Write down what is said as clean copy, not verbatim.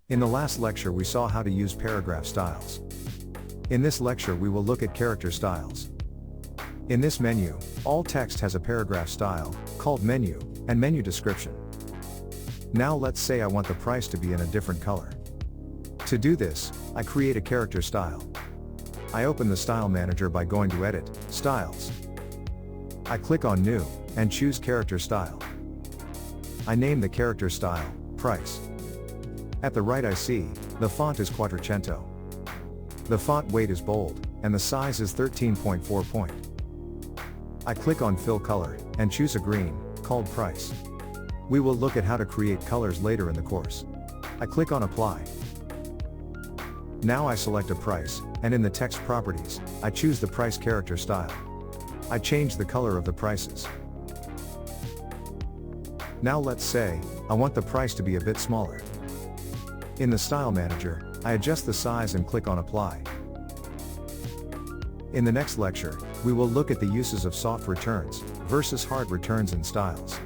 In the last lecture we saw how to use paragraph styles. In this lecture we will look at character styles. In this menu, all text has a paragraph style, called menu, and menu description. Now let's say I want the price to be in a different color. To do this, I create a character style. I open the Style Manager by going to Edit, Styles. I click on New, and choose Character Style. I name the character style, Price. At the right I see, the font is Quattrocento. The font weight is bold, and the size is 13.4 point. I click on Fill Color, and choose a green, called Price. We will look at how to create colors later in the course. I click on Apply. Now I select a price, and in the text properties, I choose the price character style. I change the color of the prices. Now let's say, I want the price to be a bit smaller. In the Style Manager, I adjust the size and click on Apply. In the next lecture, we will look at the uses of soft returns versus hard returns in styles.